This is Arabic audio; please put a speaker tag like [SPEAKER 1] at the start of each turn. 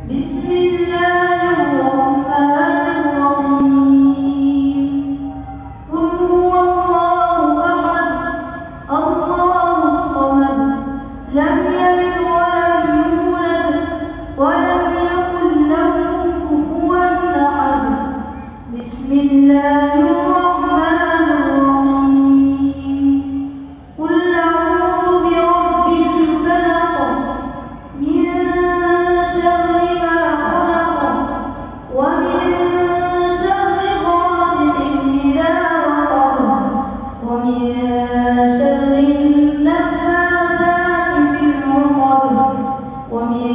[SPEAKER 1] بسم الله الرحمن الرحيم. قل هو الله أحد الله الصمد لم يلد ولم يولد ولم يكن له كفوا أحد. بسم الله الرحمن الرحيم. قل أعوذ برب الفلق من شر ما خلق ومن شر غاسق إذا وقب ومن شر النفاثات في العقد ومن